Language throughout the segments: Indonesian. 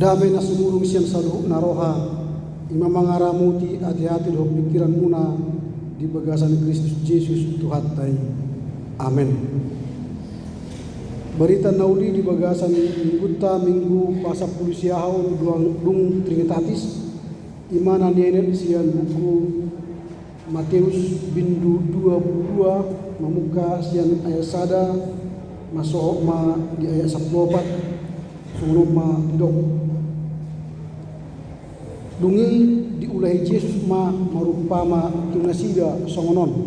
damai na sumurung siang saluhuk na roha ima mangaramuti hati-hati doh pikiran muna di bagasan Kristus Yesus Tuhan tai. Amin. Berita nauli di bagasan minggu pasal pulusiahon dung Trinitatis imana nenek sian buku Matius bindu 22 memuka sian ayat sada masuk ma di ayat 14 sebelum ma dok dungi diulahi Yesus ma marupama tunasida songonon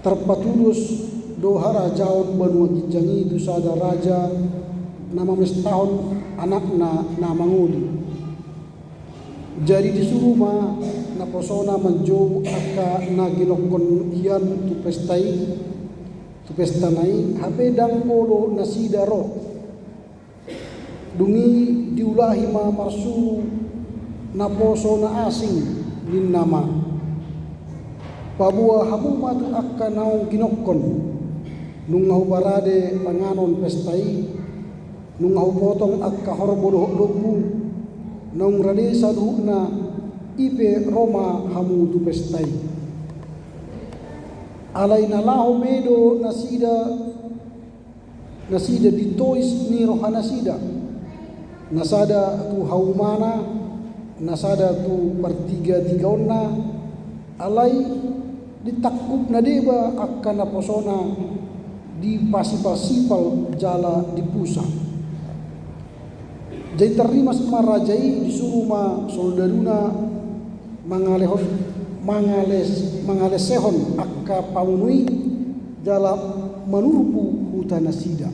terpatulus dohara jaon banua gijangi itu sada raja nama mestahun anakna nama nguli jadi disuruh ma na persona menjauh aka na ginokon ian tu pestanai habedang polo nasida roh dungi diulahi ma marsu na persona asing lin nama pabua hamu matu aka naung ginokon nung ngau barade panganon pestai nung ngau potong aka horbodoh dobu nung rade saduhna ipe Roma hamu tu pestai alai nalaho medo nasida ditois ni roha nasida nasada tu haumana nasada tu pertiga-tigaonna alai ditakup nadeba akan naposona di pasipal-sipal jala di pusat jadi terima sama rajai disuruh ma soldaruna mangalesehon akka pamunui dalam menurpu hutan nasida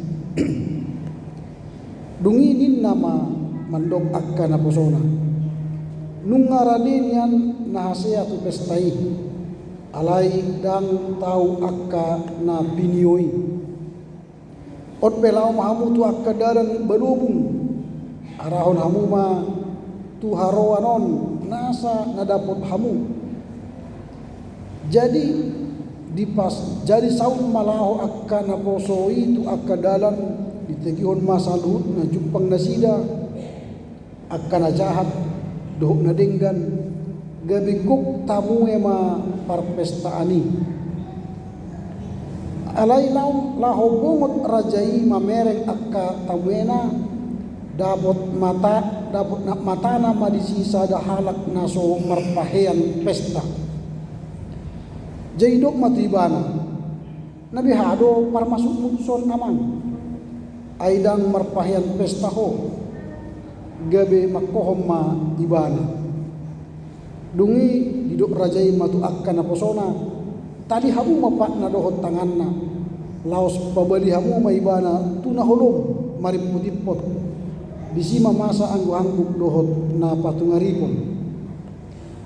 dungi nin nama mandok akka naposona nungaradenian nahasea tu pestai alai dan tau akka na binioi ot pelau mahamu tu akka daran balubung arahon hamu ma tu haroanon nasa nadapot hamu jadi jadi saun malaho akka naposoi tu akka dalan ditegihon masalut na jumpang nasida akka na jahat dohok na denggan gabikuk tamu ema parpestaani alai laho bungot rajai mamereng akka tamuena dapat mata nama disisa dah halak naso merpahean pesta jaidok matibana nabi hado parmasuk mutuson aman aidang merpahean pesta ho gabe makohom ma ibana dungi didok rajai matu akka naposona tadi hamu mapak na dohot tanganna laos pabali hamu ma ibana tunaholom marip putipot bisima masa anggu-anggu dohot na patungaripon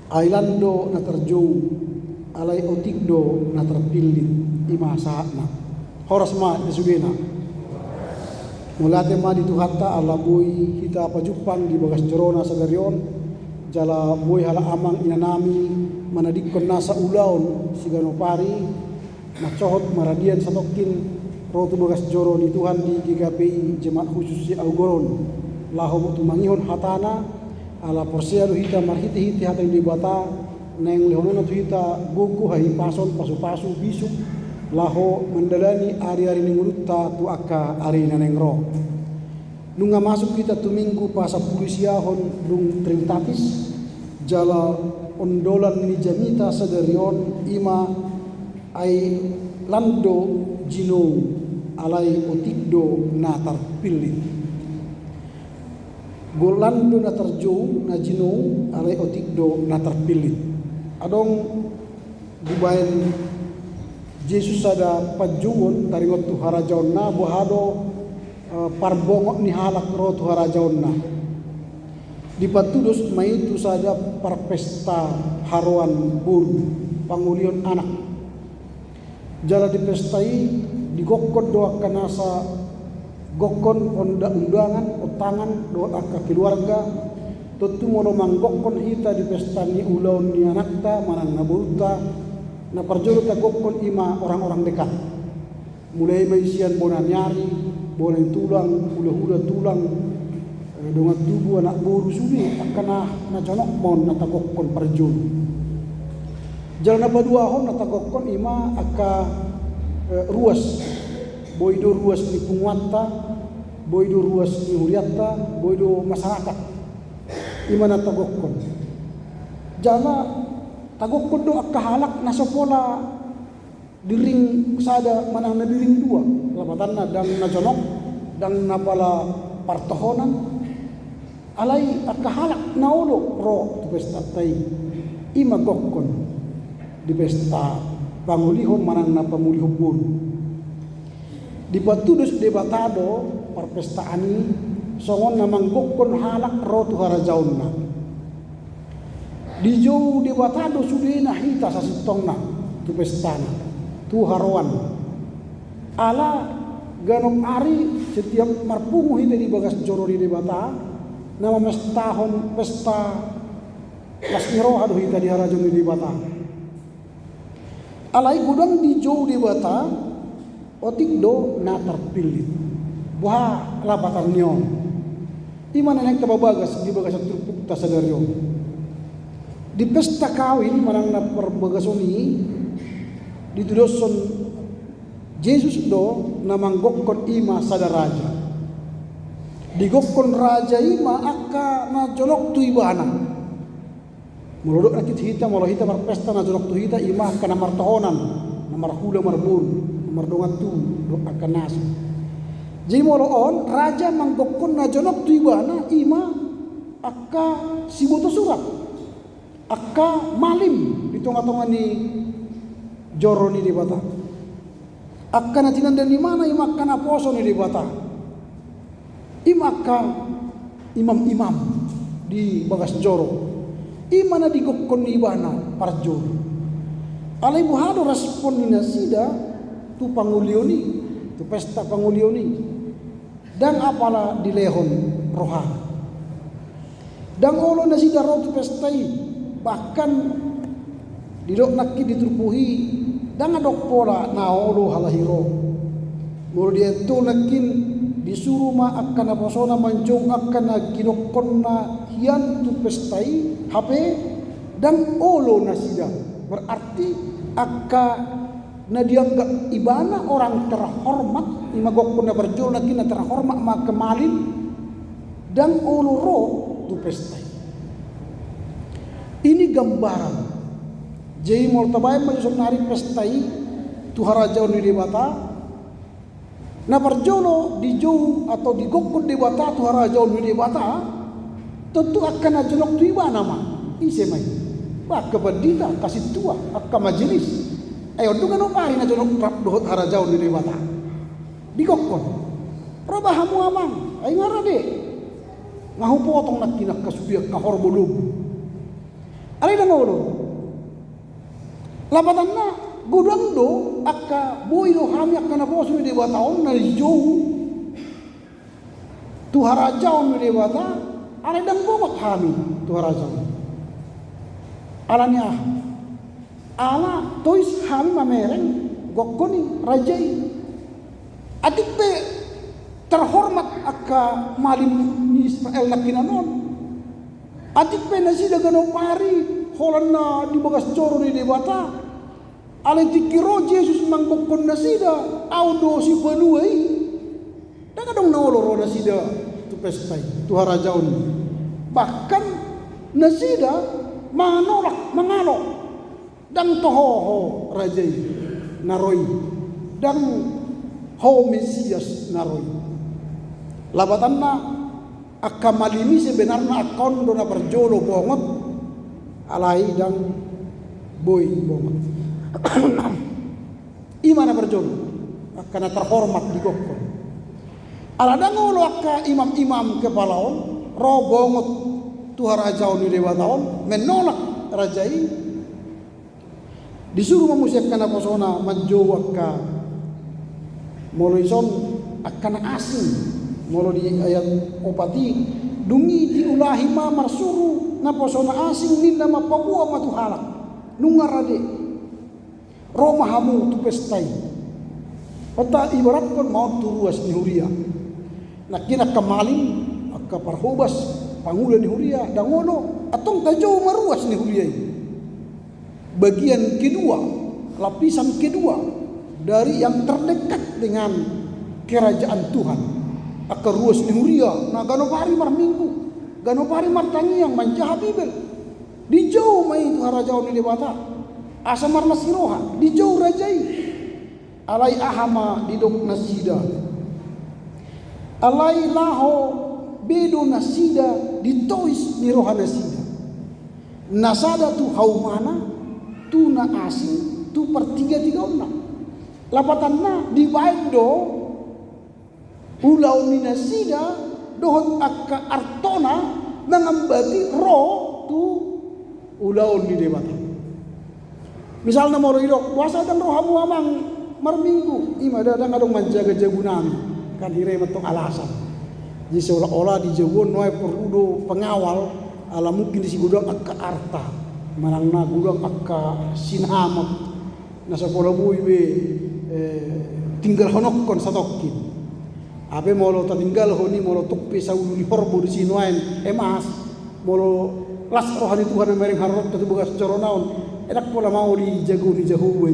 ailando na terjauh alai otikdo na terpilih ima saatna horas ma disugena mulate ma dituhatta ala boy hita pajupang di bagas jorona sagarion jala boy hala amang inanami manadikon nasa ulaon sigano pari macohot maradian satokin rotu bagas joro ni Tuhan di GKPI jemaat khusus si Augoron laho butu mangihon hatana ala porsia hita marhiti hatang di bata neng lehonono tu hita gugu hai pason pasu bisu laho mendalani ari-ari ningurutta tu akka ari naneng ro nunga masuk kita tu minggu pasa pulisiahon dung Trinitatis jala ondolan ni jamita sadarion ima ai lando jino alai otikdo natar pilih golando na terjauh na jino alai otikdo na terpilih adong dibayan Yesus ada pajuon dari waktu harajaon na bohado parbongok ni halak ro tu harajaon na dipatudus mai itu saja parpesta haruan buru pangulion anak jala dipestai digokon doa kanasa gokon undangan utangan doa ka keluarga tentu mono manggokon hita di pesta ni ulaun ni anakta manang nabuta na parjolo ta gokon ima orang-orang dekat mulai maisian bonan nyari bonan tulang hula-hula tulang Dengan tubuh anak boru suli akan na jonok mon na tagokkon parjun. Jalan apa dua hon na tagokkon ima aka ruas. Boido ruas ni punguata, boido ruas ni huriata, boido masyarakat. Ima na tagokkon. Jala tagokkon do aka halak na sopola diring sada manang na diring dua. Labatan na dang na jonok, dang na pala partohonan. Alay akahalak na ulo ro di pesta tay ima gokkon di pesta pangulihon manang na pamulihon buru di batudos debatado parpesta ani songon namang gokkon halak ro tu harajaon na di jauh debatado sudena hita sa sitong na tu pesta na tu haruan ala ganom ari setiap marpungu hita di bagas joro di debata nama mestahon pesta lasmiro aduh hita di harajon di bata alai gudang di jauh di bata otik do na terpilih buah labatan nyo imana nang kababagas di bagas terpuk tasadario di pesta kawin manang na perbagasoni di tudoson Jesus do namang gokkon ima sadaraja digokkon raja ima akka na jonok tu ibana mulodok na hita molo hita marpesta na jonok tu hita ima akka na martahonan na marhula marbun na mardongan tu do akka nas jadi molo on raja manggokkon na jonok tu ibana ima akka siboto surat akka malim di tonga-tonga ni joro ni di bata akka na tinandan di mana ima akka na poso ni di bata imaka imam-imam di bagas joro imana digokkon ni ibana parjoro alai buhado respon ni nasida tu pangulioni tu pesta pangulioni dan apala di lehon rohani dan olo nasida ro tu pestai bahkan didok nakki ditrupuhi dan adok pola na olo halahiro mulu dia tu nakin disuruh ma akan naposona manjong akan ginokon na hian tu pestai HP dan olo nasida berarti akka na dianggap ibana orang terhormat imagokon na berjol na kina terhormat ma kemalin dan olo ro tu pestai ini gambaran jadi moltabay majusok nari pestai tu harajaw ni debata na parjolo di jauh atau di gokkon di bata tu harajaw di bata tentu akan na jonok tu iba nama ise mai bak kebandita kasih tua akka majelis ayo dungan opari na jonok rap dohot harajaw di bata di gokkon robahamu amang ay ngarade ngahu potong nak kinak kasubiak kahor bolub alay na ngolo labatan na gudang do akka boy do hami akka na boso ni debata on na jauh tu harajaw ni debata ala dang bomak hami tu harajaw ala niya ala tois hami mamereng gokkoni rajai adik pe terhormat akka malim ni Israel na kinanon adik pe nasida ganopari holan na di bagas coro ni debata alay tikiro Jesus manggokkon nasida audo si banuay dagadong naoloro nasida tu pestay tu harajaw ni bahkan nasida manolak mangalo dang tohoho rajay naroy dang ho Mesias naroy labatan na akka malimi sebenarnya akondo na berjolo bongot alay dang boy bongot imana berjolo akan terhormat di gokkon alada ngolo akka imam-imam kepalaon robongot tu harajaw ni dewataon menolak rajai disuruh memusiapkan aposona manjo akka molo ison akan asing molo di ayat opati dungi diulahi ma marsuru naposona asing ninda mapabua matu halak nungarade Roma hamu tu pestai. Pata ibarat kon mau tu ruas ni huria. Nak kina kemalin akka parhobas pangulan ni huria dangono atong tajau maruas ni huria. Bagian kedua, lapisan kedua dari yang terdekat dengan kerajaan Tuhan akka ruas ni huria na ganopari mar minggu ganopari mar tangiang manjaha bibel di jauh mai itu harajau ni debata asa mar nasiroha di jauh rajai alai ahama didok nasida alai laho bedo nasida ditois ni roha nasida nasada tu haumana tu na asing tu pertiga-tiga ona lapatanna di baik do ulau ni nasida dohon akka artona mengambati ro tu ulau ni debata misalnya mau ridok puasa dan rohamu amang marminggu ima dadang adong menjaga jabunami kan hire metong alasan jadi seolah-olah di jabun noy perlu pengawal ala mungkin di si gudang akka arta manangna gudang akka sinamat nasa pola bui be tinggal honokon satokin ape molo tinggal honi molo tukpe saulu ni horbo di sinoain emas molo las rohani Tuhan mereng harot tu bukas coronaun enak pola mau di jago ni jahuwe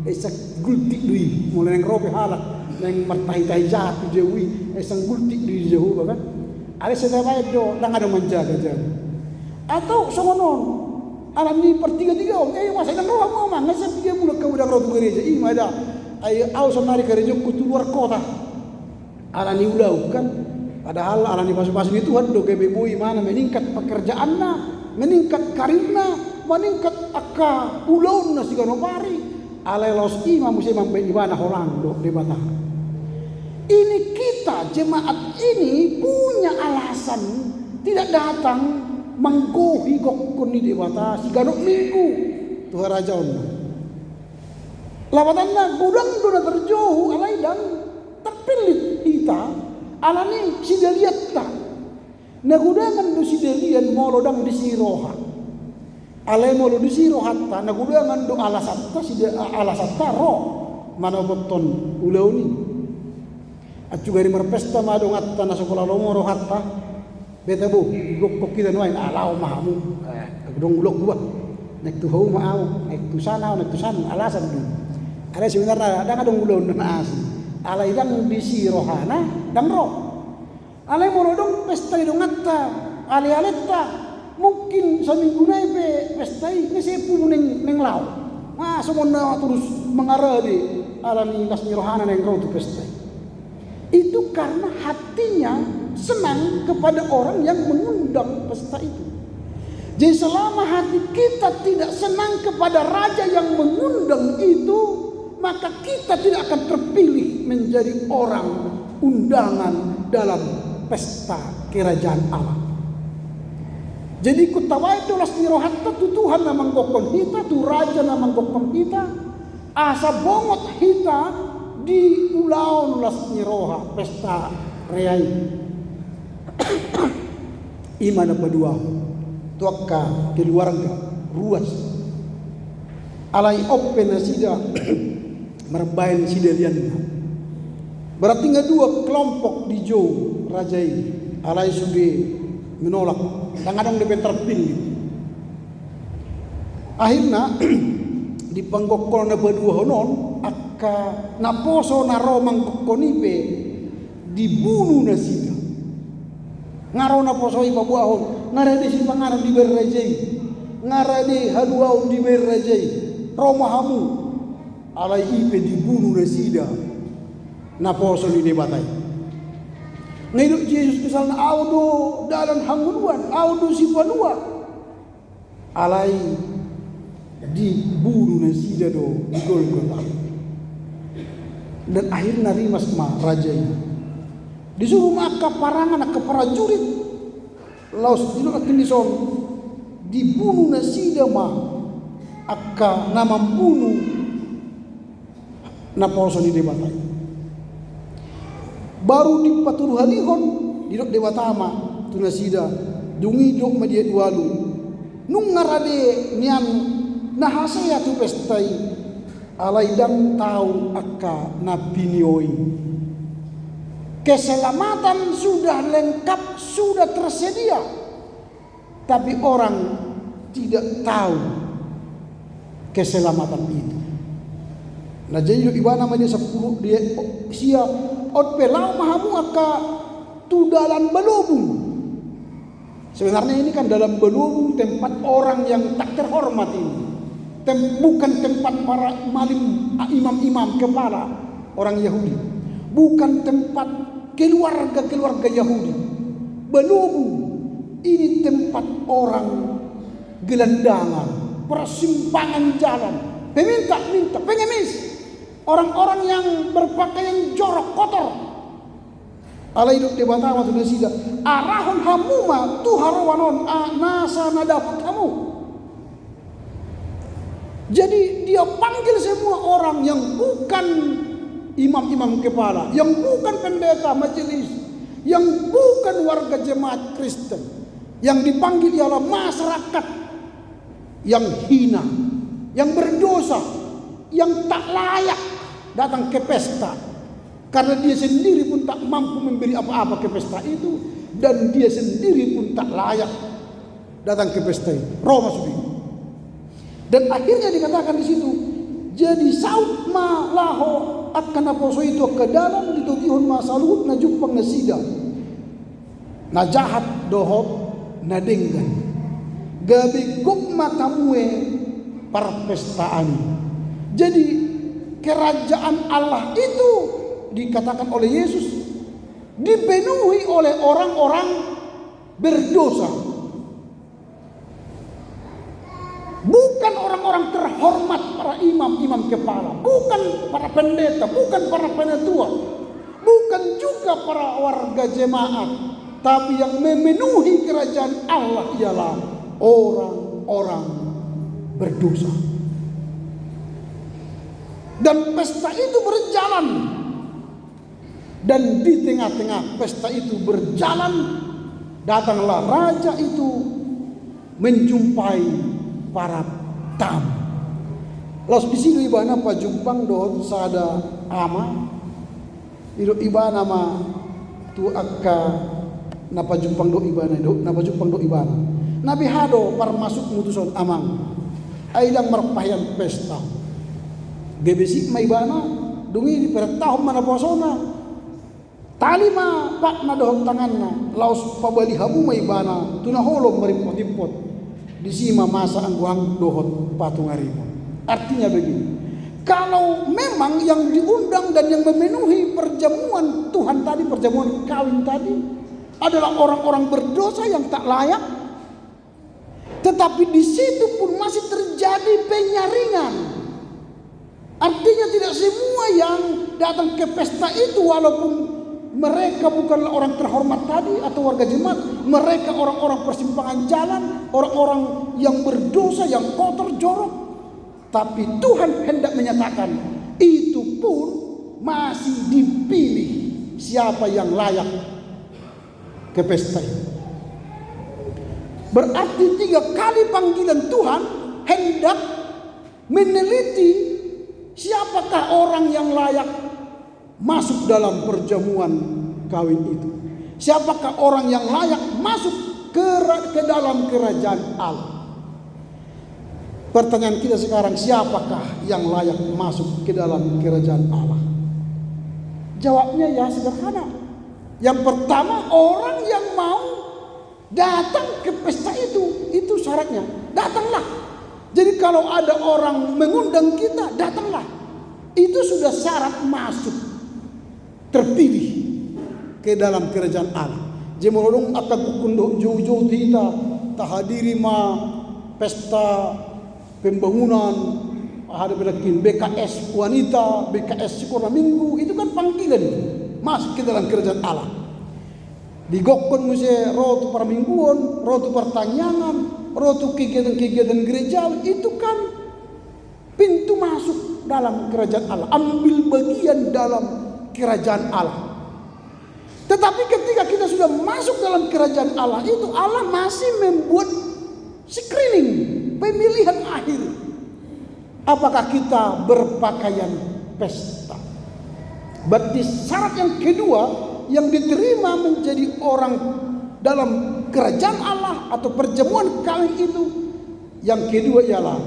esak gultik dui mulai neng robe halak neng martahi-tahi jatuh jawi esang gultik dui di jahuwe kan ada sedaya do lang ada menjaga atau songonon alam ni pertiga-tiga masa nang roh mau mang ngasap dia mulak ke udang rotu gereja ada ay au sonari gereja ku luar kota ala ni ulau kan padahal ala ni pasu-pasu itu Tuhan do kebe bui mana meningkat pekerjaanna meningkat karirna meningkat akka ulau na sigano pari ala los ima musi mambe ibana holang do de bata ini kita jemaat ini punya alasan tidak datang menggohi gokun ni dewata si ganok minggu Tuhan rajaun lawatanna gudang dona terjauh alai dan terpilih kita alani si daliat ta na gudangan do si dalian molo dang di siroha alai molo di siroha ta na gudangan do alasan ta si alasan ta ro mana beton ulau ni acu gari merpesta madong atta na sekolah lomoro hatta beta bu gok kita nuain alau mahamu dong ulok gua nek tu hau mau nek tu sana alasan du ada sebenarnya ada dong ulon na as alai dang bisi rohana dang roh alai moro dong pesta dong atta alai aletta mungkin saminggu nai be pesta ngesepu neng lau semua terus mengaradi alami nas rohana neng roh tu pesta itu karena hatinya senang kepada orang yang mengundang pesta itu. Jadi selama hati kita tidak senang kepada raja yang mengundang itu, maka kita tidak akan terpilih menjadi orang undangan dalam pesta kerajaan Allah. Jadi kutawai dolas nirohatta tu Tuhan namang gokon kita, tu raja namang gokon kita, asa bongot kita di ulau nulas niroha pesta reai. Imana padua tuakka keluarga ruas alai open sida merbain sidalianna berarti dua kelompok di jauh raja ini alai sudah menolak dan adong de terpilih akhirnya di panggokol na badua honon akka naposo na romang kokonipe dibunuh na sida ngaro na posoi pabuahon ngarade si pangaran di berrajai ngarade haduau di berrajai romahamu alai ipe dibunuh na sida na poso ni debatai ngiduk Yesus misalnya audo dalam hangunuan audo si panua alai dibunuh na sida do di Golgota dan akhirnya rimas ma raja ini disuruh maka parangan ke prajurit laos dino akinison dibunuh na sida ma akka nama bunuh na poso ni debatai baru di paturuhalihon didok dewatama tu na sida dungi dok madia dualu nung ngarade nian nahasaya tu pestai alai dang tau akka na pinioi Keselamatan sudah lengkap, sudah tersedia. Tapi orang tidak tahu keselamatan itu. Nah jadi ibana dia 10 dia sia ot pelau mahamu aka tu dalam belubung. Sebenarnya ini kan dalam belubung tempat orang yang tak terhormat ini. Bukan tempat para imam-imam kepala orang Yahudi. Bukan tempat keluarga-keluarga Yahudi. Belubung ini tempat orang gelandangan, persimpangan jalan, peminta-minta, pengemis, orang-orang yang berpakaian jorok, kotor. Ala hidup di Batama tu nasida. Arahon hamuma tu harawanon nasa nadaput kamu. Jadi dia panggil semua orang yang bukan imam-imam kepala, yang bukan pendeta majelis, yang bukan warga jemaat Kristen, yang dipanggil ialah masyarakat yang hina, yang berdosa, yang tak layak datang ke pesta, karena dia sendiri pun tak mampu memberi apa-apa ke pesta itu, dan dia sendiri pun tak layak datang ke pesta itu. Roma sudah. Dan akhirnya dikatakan di situ, jadi saut ma laho akan aposo itu ke dalam ditugihun masaluhut na jumpang na sida na jahat dohot na denggan gabi gukma kamue perpestaan. Jadi kerajaan Allah itu dikatakan oleh Yesus dipenuhi oleh orang-orang berdosa. Bukan orang-orang terhormat, para imam-imam kepala, bukan para pendeta, bukan para penatua, bukan juga para warga jemaat, tapi yang memenuhi kerajaan Allah ialah orang-orang berdosa. Dan pesta itu berjalan, dan di tengah-tengah pesta itu berjalan, datanglah raja itu menjumpai para tamu. Lalu di sini ibana pajumpang dohon sada ama, ibana ma tu akka napa jumpang do ibana do napa jumpang do ibana. Nabi hado par masuk mutuson amang, ailang marpayan pesta. Gebesik ma ibana dungi di pertahun mana posona. Tali ma pak na dohon tanganna, laos pabali hamu ma ibana tunaholom marimpot-impot. Disima masa angguang dohot patung harimau. Artinya begini, kalau memang yang diundang dan yang memenuhi perjamuan Tuhan tadi, perjamuan kawin tadi adalah orang-orang berdosa yang tak layak, tetapi di situ pun masih terjadi penyaringan. Artinya tidak semua yang datang ke pesta itu, walaupun mereka bukanlah orang terhormat tadi atau warga jemaat, mereka orang-orang persimpangan jalan, orang-orang yang berdosa, yang kotor, jorok. Tapi Tuhan hendak menyatakan itu pun masih dipilih siapa yang layak ke pesta itu. Berarti 3 kali panggilan Tuhan hendak meneliti siapakah orang yang layak masuk dalam perjamuan kawin itu. Siapakah orang yang layak masuk ke dalam kerajaan Allah? Pertanyaan kita sekarang, siapakah yang layak masuk ke dalam kerajaan Allah? Jawabnya ya sederhana. Yang pertama, orang yang mau datang ke pesta itu syaratnya. Datanglah. Jadi kalau ada orang mengundang kita, datanglah. Itu sudah syarat masuk, terpilih ke dalam kerajaan Allah. Jemolong akan kukundo jauh-jauh kita tahadiri ma pesta pembangunan ada berakin BKS wanita, BKS sekolah minggu, itu kan panggilan masuk ke dalam kerajaan Allah. Digokon muse rotu permingguan, rotu pertanyaan, rotu kegiatan-kegiatan gereja, itu kan pintu masuk dalam kerajaan Allah, ambil bagian dalam kerajaan Allah. Tetapi ketika kita sudah masuk dalam kerajaan Allah itu, Allah masih membuat screening, pemilihan akhir. Apakah kita berpakaian pesta? Berarti syarat yang kedua yang diterima menjadi orang dalam kerajaan Allah atau perjamuan kawin itu. Yang kedua ialah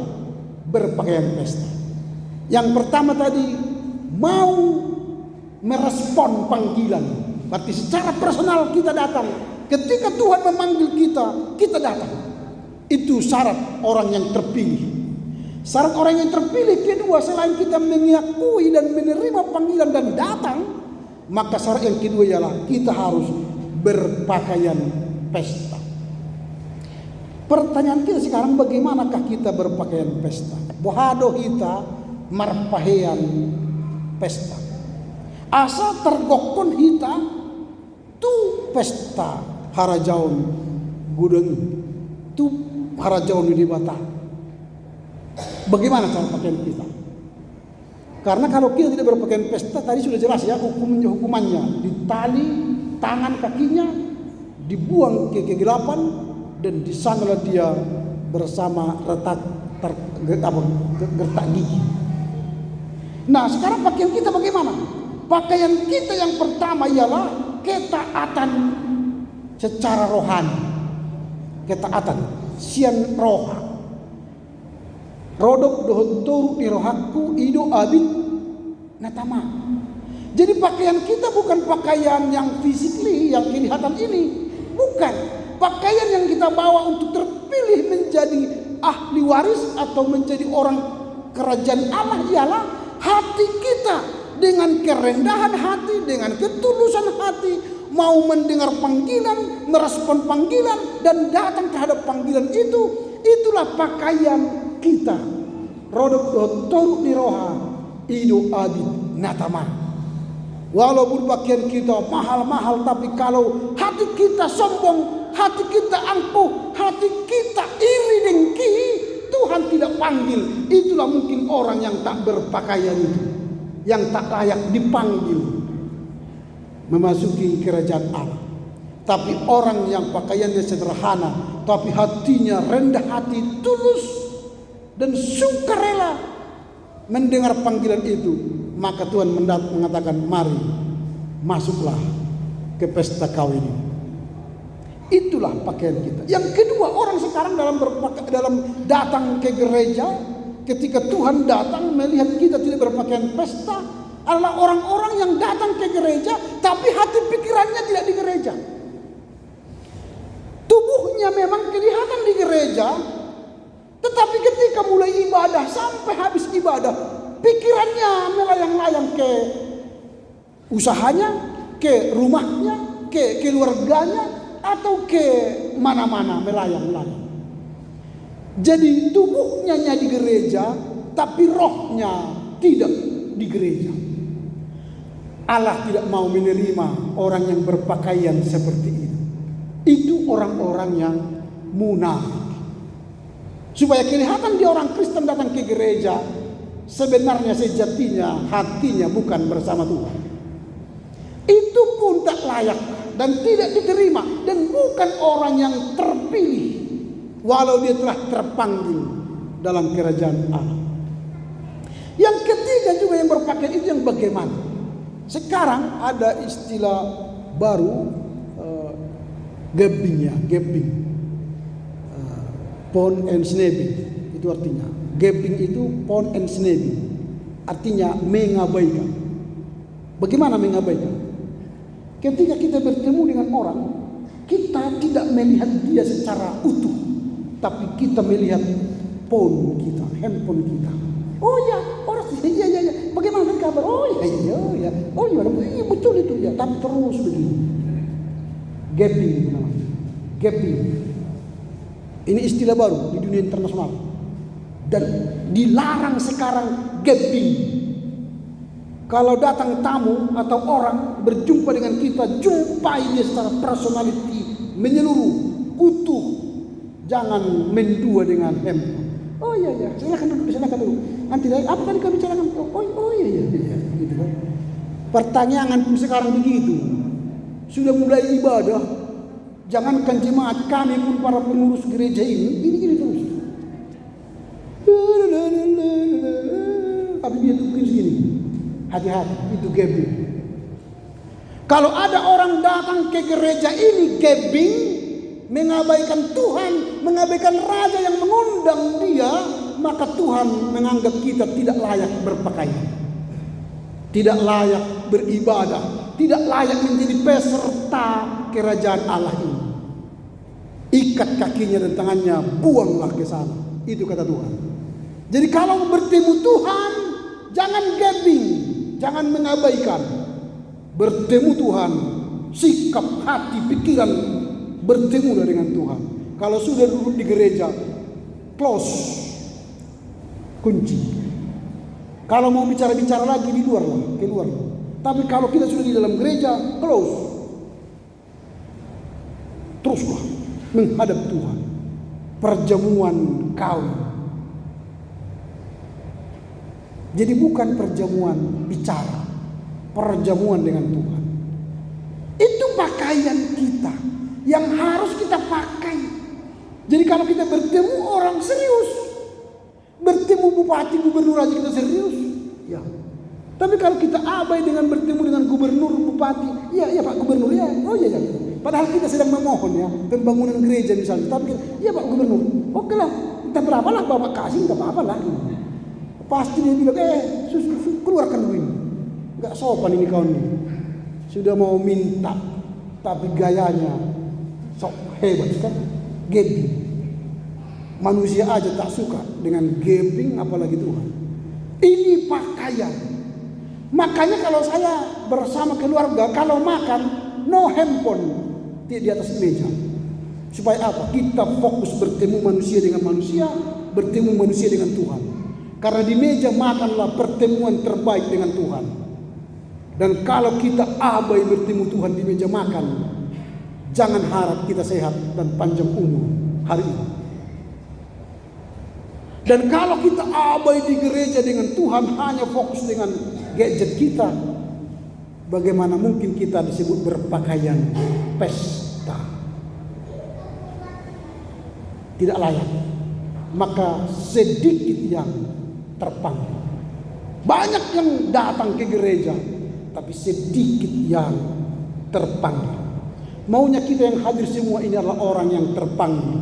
berpakaian pesta. Yang pertama tadi mau merespon panggilan. Berarti secara personal kita datang. Ketika Tuhan memanggil kita, kita datang. Itu syarat orang yang terpilih. Syarat orang yang terpilih kedua, selain kita mengakui dan menerima panggilan dan datang, maka syarat yang kedua ialah kita harus berpakaian pesta. Pertanyaan kita sekarang, bagaimanakah kita berpakaian pesta? Bohado kita marpahean pesta. Asa tergokon kita tu pesta harajaun gudeng tu harajaun di bata. Bagaimana cara pakaian kita? Karena kalau kita tidak berpakaian pesta, tadi sudah jelas ya hukumannya. Ditali tangan kakinya, dibuang ke kegelapan, dan di sanalah dia bersama gertak gigi. Nah, sekarang pakaian kita bagaimana? Pakaian kita yang pertama ialah ketaatan secara rohani. Ketaatan sian roha. Rodok dohon toru di rohaku ido abid natama. Jadi pakaian kita bukan pakaian yang physically, yang kelihatan ini. Bukan. Pakaian yang kita bawa untuk terpilih menjadi ahli waris atau menjadi orang kerajaan Allah ialah hati kita dengan kerendahan hati, dengan ketulusan hati, mau mendengar panggilan, merespon panggilan, dan datang terhadap panggilan itu. Itulah pakaian kita. Rodok dotoru di roha ido abid natama. Walaupun pakaian kita mahal-mahal, tapi kalau hati kita sombong, hati kita angkuh, hati kita iri dengki, Tuhan tidak panggil. Itulah mungkin orang yang tak berpakaian itu, yang tak layak dipanggil memasuki kerajaan Allah. Tapi orang yang pakaiannya sederhana, tapi hatinya rendah hati, tulus dan sukarela mendengar panggilan itu, maka Tuhan mengatakan, mari masuklah ke pesta kawin ini. Itulah pakaian kita. Yang kedua, orang sekarang dalam datang ke gereja, ketika Tuhan datang melihat kita tidak berpakaian pesta, adalah orang-orang yang datang ke gereja tapi hati pikirannya tidak di gereja. Tubuhnya memang kelihatan di gereja, tetapi ketika mulai ibadah sampai habis ibadah, pikirannya melayang-layang ke usahanya, ke rumahnya, ke keluarganya, atau ke mana-mana melayang-layang. Jadi tubuhnya di gereja, tapi rohnya tidak di gereja. Allah tidak mau menerima orang yang berpakaian seperti itu. Itu orang-orang yang munafik. Supaya kelihatan dia orang Kristen datang ke gereja, sebenarnya sejatinya hatinya bukan bersama Tuhan. Itu pun tak layak dan tidak diterima, dan bukan orang yang terpilih walau dia telah terpanggil dalam kerajaan Allah. Yang ketiga juga yang berpakaian itu yang bagaimana? Sekarang ada istilah baru, gaping, pound and snapping. Itu artinya gaping itu pound and snapping, artinya mengabaikan. Bagaimana mengabaikan? Ketika kita bertemu dengan orang, kita tidak melihat dia secara utuh, tapi kita melihat phone kita, handphone kita. Oh ya, orang iya. Bagaimana kabar? Oh iya. Oh iya, betul itu ya. Tapi terus begini. Gaping itu namanya. Gaping. Ini istilah baru di dunia internasional. Dan dilarang sekarang gaping. Kalau datang tamu atau orang berjumpa dengan kita, jumpai dia secara personality menyeluruh, utuh. Jangan mendua dengan handphone. Oh iya, silakan dulu. Nanti apa tadi kami bicarakan? Oh iya, gitu kan. Pertanyaan pun sekarang begitu. Sudah mulai ibadah, jangankan jemaat, kami pun para pengurus gereja ini gini terus. Tapi dia tuh begini segini. Hati-hati, itu gaping. Kalau ada orang datang ke gereja ini gaping, mengabaikan Tuhan, mengabaikan Raja yang mengundang dia, maka Tuhan menganggap kita tidak layak berpakaian, tidak layak beribadah, tidak layak menjadi peserta kerajaan Allah ini. Ikat kakinya dan tangannya, buanglah ke sana. Itu kata Tuhan. Jadi kalau bertemu Tuhan, jangan gaping, jangan mengabaikan. Bertemu Tuhan, sikap hati, pikiran, bertemu dengan Tuhan. Kalau sudah duduk di gereja, close, kunci. Kalau mau bicara-bicara lagi di luar lah, keluar. Tapi kalau kita sudah di dalam gereja, close. Teruslah menghadap Tuhan. Perjamuan kaum. Jadi bukan perjamuan bicara, perjamuan dengan Tuhan. Itu pakaian kita yang harus kita pakai. Jadi kalau kita bertemu orang serius, bertemu bupati, gubernur aja kita serius, ya. Tapi kalau kita abai dengan bertemu dengan gubernur, bupati, ya Pak Gubernur, ya, oh ya. Padahal kita sedang memohon ya, pembangunan gereja misalnya. Tapi ya Pak Gubernur, oke lah, entah berapa lah Bapak kasih, enggak apa-apa lah. Pasti dia bilang, keluarkan duit. Enggak sopan ini kawan ini. Sudah mau minta, tapi gayanya sok hebat kan, gaping. Manusia aja tak suka dengan gaping, apalagi Tuhan. Ini pakaian. Makanya kalau saya bersama keluarga, kalau makan, no handphone di atas meja. Supaya apa? Kita fokus bertemu manusia dengan manusia, bertemu manusia dengan Tuhan. Karena di meja makanlah pertemuan terbaik dengan Tuhan. Dan kalau kita abai bertemu Tuhan di meja makan, jangan harap kita sehat dan panjang umur hari ini. Dan kalau kita abai di gereja dengan Tuhan, hanya fokus dengan gadget kita, bagaimana mungkin kita disebut berpakaian pesta? Tidak layak. Maka sedikit yang terpanggil. Banyak yang datang ke gereja, tapi sedikit yang terpanggil. Maunya kita yang hadir semua ini adalah orang yang terpanggil,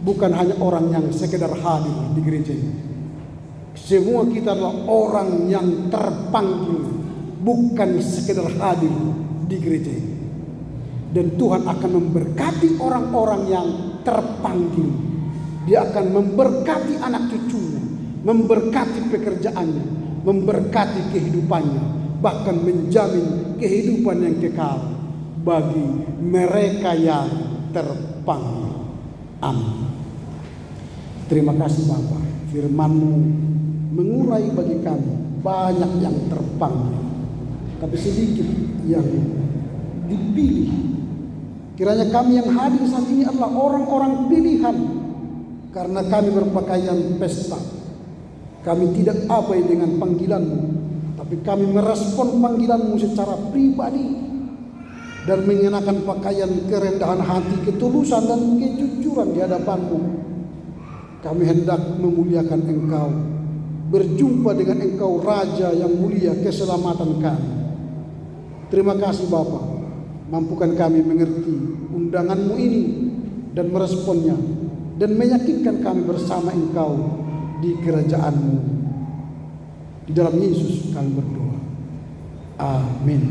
bukan hanya orang yang sekedar hadir di gereja ini. Semua kita adalah orang yang terpanggil, bukan sekedar hadir di gereja ini. Dan Tuhan akan memberkati orang-orang yang terpanggil. Dia akan memberkati anak cucunya, memberkati pekerjaannya, memberkati kehidupannya, bahkan menjamin kehidupan yang kekal bagi mereka yang terpanggil. Amin. Terima kasih Bapa, firman-Mu mengurai bagi kami banyak yang terpanggil, tapi sedikit yang dipilih. Kiranya kami yang hadir saat ini adalah orang-orang pilihan, karena kami berpakaian pesta. Kami tidak abai dengan panggilan-Mu, tapi kami merespon panggilan-Mu secara pribadi dan mengenakan pakaian kerendahan hati, ketulusan dan kejujuran di hadapan-Mu. Kami hendak memuliakan Engkau, berjumpa dengan Engkau Raja yang mulia, keselamatan kami. Terima kasih Bapa, mampukan kami mengerti undangan-Mu ini dan meresponnya, dan meyakinkan kami bersama Engkau di kerajaan-Mu. Di dalam Yesus kami berdoa. Amin.